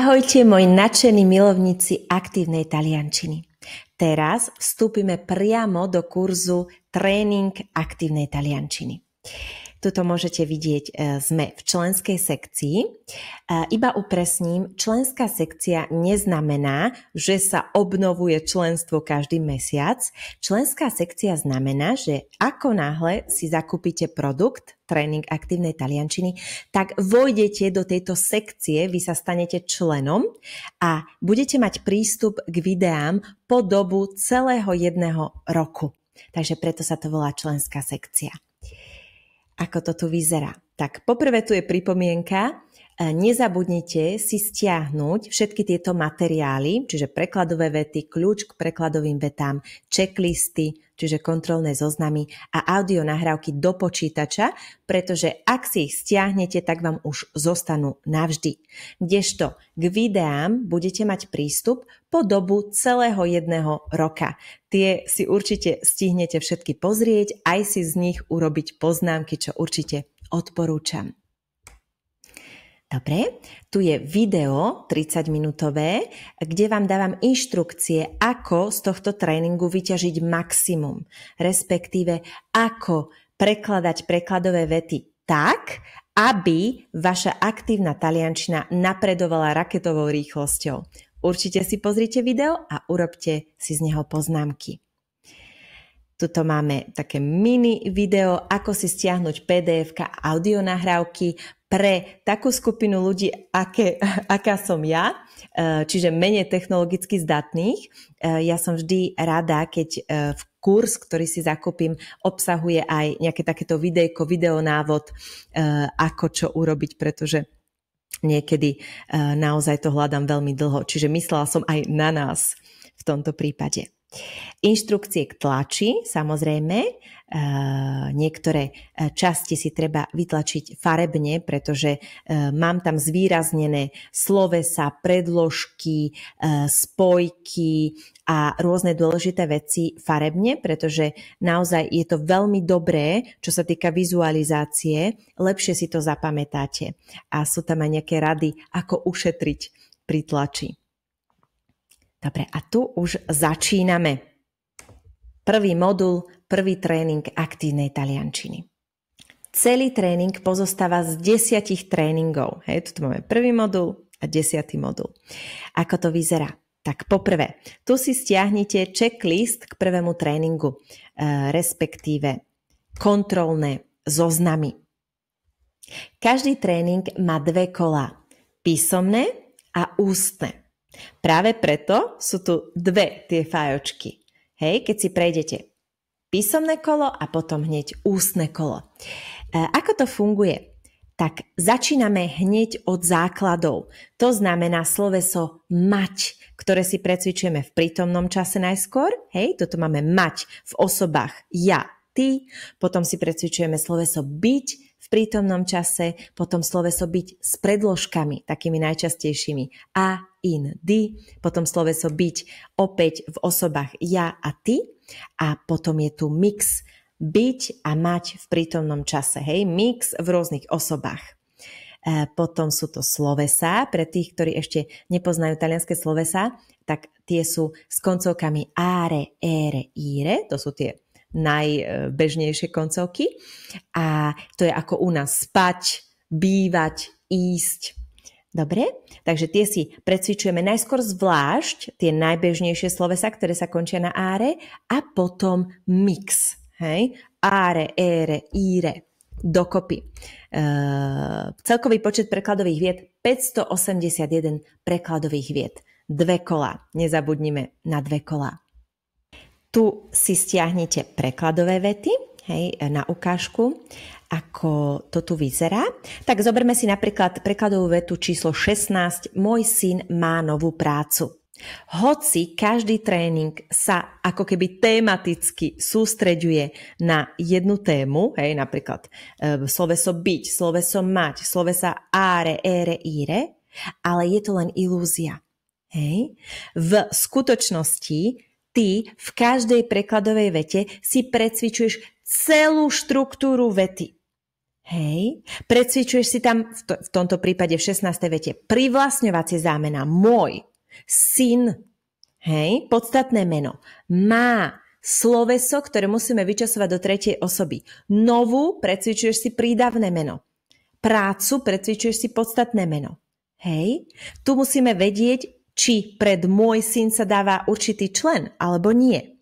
Ahojte, moji nadšení milovníci aktívnej taliančiny. Teraz vstúpime priamo do kurzu Tréning aktívnej taliančiny. Tuto môžete vidieť, sme v členskej sekcii. Iba upresním, členská sekcia neznamená, že sa obnovuje členstvo každý mesiac. Členská sekcia znamená, že ako náhle si zakúpite produkt Tréning aktívnej taliančiny, tak vojdete do tejto sekcie, vy sa stanete členom a budete mať prístup k videám po dobu celého 1 roku. Takže preto sa to volá členská sekcia. Ako to tu vyzerá? Tak poprvé tu je pripomienka, nezabudnite si stiahnuť všetky tieto materiály, čiže prekladové vety, kľúč k prekladovým vetám, checklisty, čiže kontrolné zoznamy a audio nahrávky do počítača, pretože ak si ich stiahnete, tak vám už zostanú navždy. Kdežto k videám budete mať prístup po dobu celého 1 roka. Tie si určite stihnete všetky pozrieť, aj si z nich urobiť poznámky, čo určite odporúčam. Dobre, tu je video 30-minútové, kde vám dávam inštrukcie, ako z tohto tréningu vyťažiť maximum, respektíve ako prekladať prekladové vety tak, aby vaša aktívna taliančina napredovala raketovou rýchlosťou. Určite si pozrite video a urobte si z neho poznámky. Tuto máme také mini video, ako si stiahnuť PDF-ka a audio nahrávky pre takú skupinu ľudí, aká som ja, čiže menej technologicky zdatných. Ja som vždy rada, keď v kurz, ktorý si zakúpim, obsahuje aj nejaké takéto videjko, videonávod, ako čo urobiť, pretože niekedy naozaj to hľadám veľmi dlho. Čiže myslela som aj na nás v tomto prípade. Inštrukcie k tlači, samozrejme, niektoré časti si treba vytlačiť farebne, pretože mám tam zvýraznené slovesa, predložky, spojky a rôzne dôležité veci farebne, pretože naozaj je to veľmi dobré, čo sa týka vizualizácie, lepšie si to zapamätáte. A sú tam aj nejaké rady, ako ušetriť pri tlači. Dobre, a tu už začíname. Prvý modul, prvý tréning aktívnej taliančiny. Celý tréning pozostáva z 10 tréningov. Hej, tu máme prvý modul a 10. modul. Ako to vyzerá? Tak poprvé, tu si stiahnite checklist k prvému tréningu, respektíve kontrolné zoznamy. Každý tréning má 2 kolá, písomné a ústne. Práve preto sú tu 2 tie fájočky. Hej, keď si prejdete písomné kolo a potom hneď ústne kolo. Ako to funguje? Tak začíname hneď od základov. To znamená sloveso mať, ktoré si precvičujeme v prítomnom čase najskôr. Hej, toto máme mať v osobách ja, ty. Potom si precvičujeme sloveso byť v prítomnom čase, potom sloveso byť s predložkami, takými najčastejšími a, in, di, potom sloveso byť opäť v osobách ja a ty a potom je tu mix byť a mať v prítomnom čase, hej, mix v rôznych osobách. Potom sú to slovesá, pre tých, ktorí ešte nepoznajú talianske slovesá, tak tie sú s koncovkami are, ere, ire, to sú tie najbežnejšie koncovky a to je ako u nás spať, bývať, ísť. Dobre? Takže tie si precvičujeme najskôr zvlášť, tie najbežnejšie slovesá, ktoré sa končia na áre a potom mix. Hej? Áre, ére, íre. Dokopy. Celkový počet prekladových vied 581 prekladových vied. 2 kolá. Nezabudnime na 2 kolá. Tu si stiahnete prekladové vety, hej, na ukážku, ako to tu vyzerá. Tak zoberme si napríklad prekladovú vetu číslo 16. Môj syn má novú prácu. Hoci každý tréning sa ako keby tematicky sústreďuje na jednu tému, hej, napríklad sloveso byť, sloveso mať, slovesa áre, ére, íre, ale je to len ilúzia. Hej. V skutočnosti ty v každej prekladovej vete si precvičuješ celú štruktúru vety. Hej, precvičuješ si tam v tomto prípade v 16. vete privlastňovacie zámena môj, syn, hej, podstatné meno, má, sloveso, ktoré musíme vyčasovať do tretej osoby. Novú precvičuješ si prídavné meno. Prácu precvičuješ si podstatné meno. Hej, tu musíme vedieť, či pred môj syn sa dáva určitý člen, alebo nie.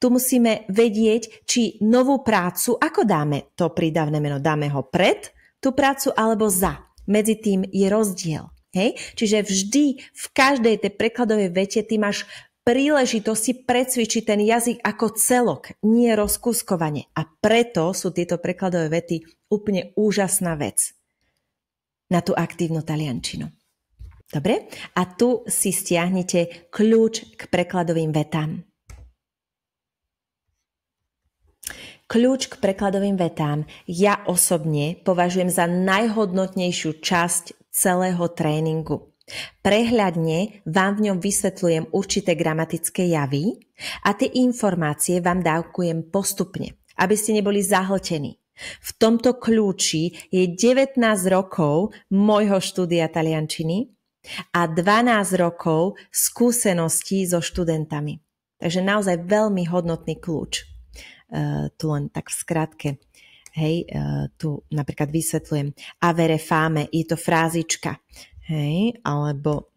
Tu musíme vedieť, či novú prácu, ako dáme to prídavné meno, dáme ho pred tú prácu alebo za. Medzi tým je rozdiel. Hej? Čiže vždy v každej tej prekladovej vete ty máš príležitosť si precvičiť ten jazyk ako celok, nie rozkúskovanie. A preto sú tieto prekladové vety úplne úžasná vec na tú aktívnu taliančinu. Dobre? A tu si stiahnite kľúč k prekladovým vetám. Kľúč k prekladovým vetám ja osobne považujem za najhodnotnejšiu časť celého tréningu. Prehľadne vám v ňom vysvetľujem určité gramatické javy a tie informácie vám dávkujem postupne, aby ste neboli zahltení. V tomto kľúči je 19 rokov môjho štúdia taliančiny a 12 rokov skúseností so študentami. Takže naozaj veľmi hodnotný kľúč. Tu len tak v skratke. Hej, tu napríklad vysvetľujem avere fame, je to frázička. Hej, alebo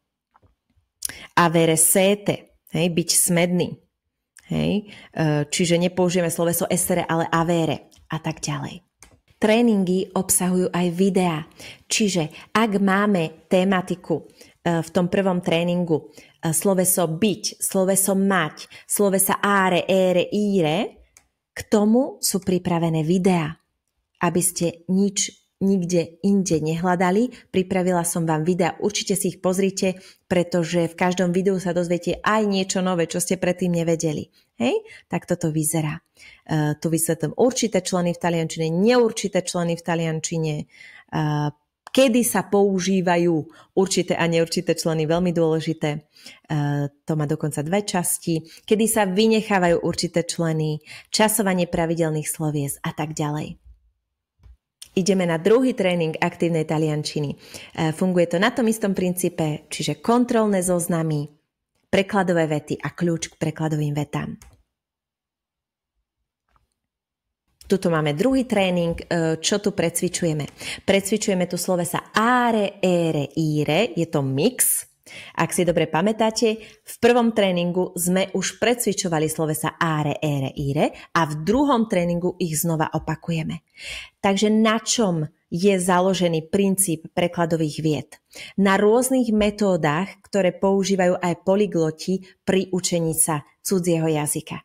avere sete, hej, byť smedný. Hej, čiže nepoužijeme sloveso essere, ale avere a tak ďalej. Tréningy obsahujú aj videá. Čiže ak máme tematiku v tom prvom tréningu sloveso byť, sloveso mať, slovesa are, ere, ire, k tomu sú pripravené videá. Aby ste nič nikde inde nehľadali, pripravila som vám videá, určite si ich pozrite, pretože v každom videu sa dozviete aj niečo nové, čo ste predtým nevedeli. Hej? Tak toto vyzerá. Tu vysvetlím určité členy v taliančine, neurčité členy v taliančine, kedy sa používajú určité a neurčité členy, veľmi dôležité. To má dokonca 2 časti, kedy sa vynechávajú určité členy, časovanie pravidelných slovies a tak ďalej. Ideme na druhý tréning aktívnej taliančiny. Funguje to na tom istom princípe, čiže kontrolné zoznamy, prekladové vety a kľúč k prekladovým vetám. Tuto máme druhý tréning, čo tu precvičujeme. Precvičujeme tu slovesa are, ere, ire, je to mix. Ak si dobre pamätáte, v prvom tréningu sme už precvičovali slovesa are, ere, ire a v druhom tréningu ich znova opakujeme. Takže na čom je založený princíp prekladových vied? Na rôznych metódach, ktoré používajú aj polygloti pri učení sa cudzieho jazyka.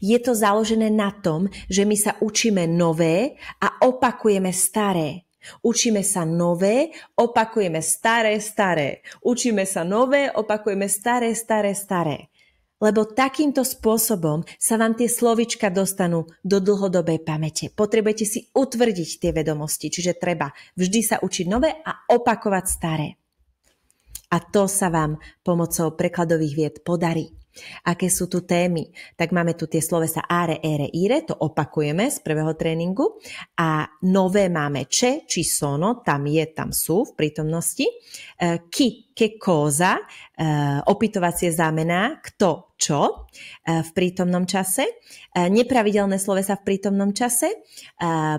Je to založené na tom, že my sa učíme nové a opakujeme staré. Učíme sa nové, opakujeme staré. Učíme sa nové, opakujeme staré. Lebo takýmto spôsobom sa vám tie slovíčka dostanú do dlhodobej pamäte. Potrebujete si utvrdiť tie vedomosti, čiže treba vždy sa učiť nové a opakovať staré. A to sa vám pomocou prekladových vied podarí. Aké sú tu témy? Tak máme tu tie slovesa are, ere, ire, to opakujeme z prvého tréningu a nové máme če, či sono, tam je, tam sú v prítomnosti, chi, che cosa, opytovacie zámená, kto, čo v prítomnom čase, nepravidelné slovesa v prítomnom čase,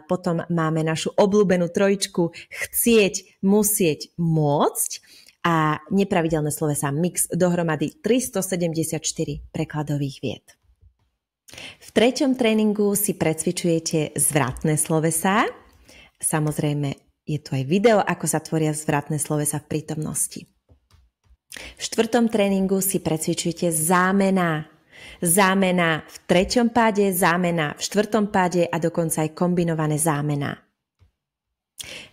potom máme našu obľúbenú trojičku chcieť, musieť, môcť, a nepravidelné slovesa mix dohromady 374 prekladových vied. V treťom tréningu si precvičujete zvratné slovesá. Samozrejme, je tu aj video, ako sa tvoria zvratné slovesá v prítomnosti. V štvrtom tréningu si precvičujete zámená. Zámená v treťom páde, zámená v štvrtom páde a dokonca aj kombinované zámená.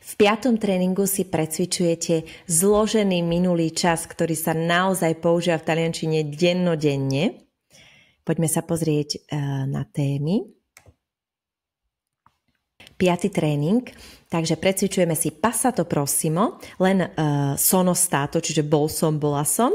V piatom tréningu si precvičujete zložený minulý čas, ktorý sa naozaj používa v taliančine dennodenne. Poďme sa pozrieť na témy. Piatý tréning Takže precvičujeme si passato prossimo, len sono stato, čiže bol som, bola som.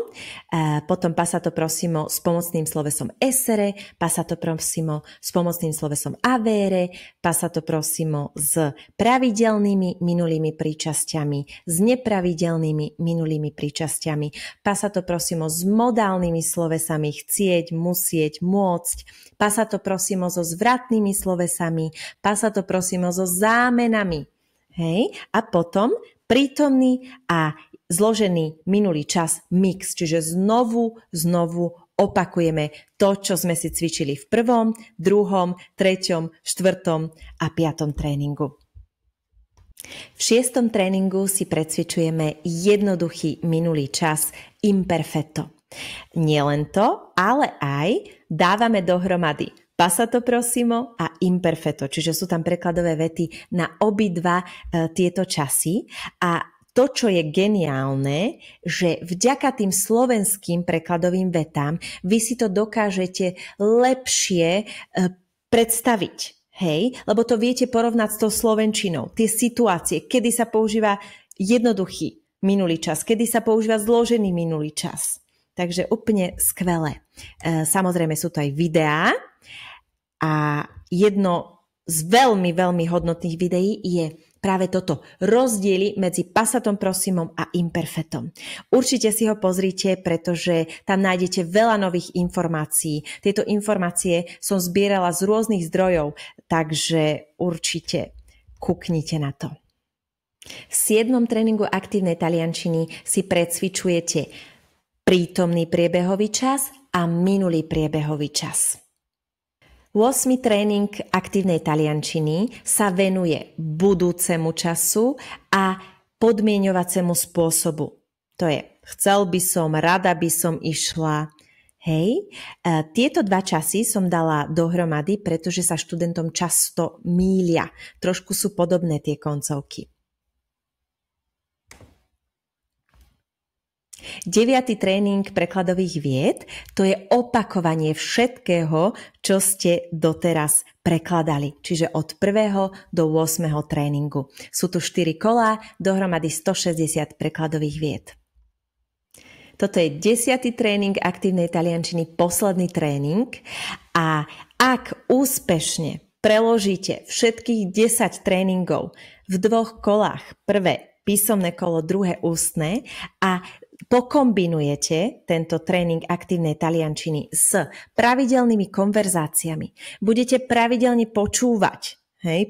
Potom passato prossimo s pomocným slovesom essere, passato prossimo s pomocným slovesom avere, passato prossimo s pravidelnými minulými príčasťami, s nepravidelnými minulými príčasťami, passato prossimo s modálnymi slovesami chcieť, musieť, môcť, passato prossimo so zvratnými slovesami, passato prossimo so zámenami. Hej? A potom prítomný a zložený minulý čas mix, čiže znovu opakujeme to, čo sme si cvičili v 1., 2., 3., 4. a 5. tréningu. V 6. tréningu si precvičujeme jednoduchý minulý čas imperfetto. Nielen to, ale aj dávame dohromady passato prossimo a imperfetto, čiže sú tam prekladové vety na obidva tieto časy a to, čo je geniálne, že vďaka tým slovenským prekladovým vetám vy si to dokážete lepšie predstaviť. Hej, lebo to viete porovnať s tou slovenčinou. Tie situácie, kedy sa používa jednoduchý minulý čas, kedy sa používa zložený minulý čas. Takže úplne skvelé. Samozrejme sú to aj videá a jedno z veľmi, veľmi hodnotných videí je práve toto. Rozdiely medzi passatom prossimom a imperfettom. Určite si ho pozrite, pretože tam nájdete veľa nových informácií. Tieto informácie som zbierala z rôznych zdrojov, takže určite kúknite na to. V 7. tréningu aktívnej taliančiny si precvičujete prítomný priebehový čas a minulý priebehový čas. 8. tréning aktívnej taliančiny sa venuje budúcemu času a podmieňovacemu spôsobu. To je chcel by som, rada by som išla. Hej, tieto dva časy som dala dohromady, pretože sa študentom často mýlia. Trošku sú podobné tie koncovky. 9. tréning prekladových vied, to je opakovanie všetkého, čo ste doteraz prekladali, čiže od 1. do 8. tréningu. Sú tu 4 kolá, dohromady 160 prekladových vied. Toto je 10. tréning aktívnej taliančiny, posledný tréning a ak úspešne preložíte všetkých 10 tréningov v 2 kolách, prvé písomné kolo, druhé ústne a pokombinujete tento tréning aktívnej taliančiny s pravidelnými konverzáciami. Budete pravidelne počúvať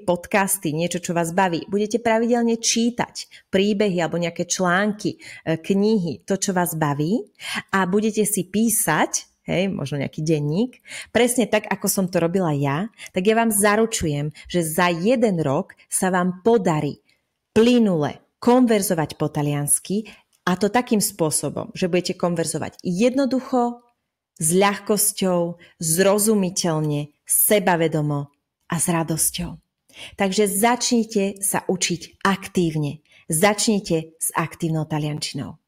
podcasty, niečo, čo vás baví. Budete pravidelne čítať príbehy alebo nejaké články, knihy, to, čo vás baví a budete si písať, možno nejaký denník, presne tak, ako som to robila ja, tak ja vám zaručujem, že za 1 rok sa vám podarí plynule konverzovať po taliansky. A to takým spôsobom, že budete konverzovať jednoducho, s ľahkosťou, zrozumiteľne, sebavedomo a s radosťou. Takže začnite sa učiť aktívne. Začnite s aktívnou taliančinou.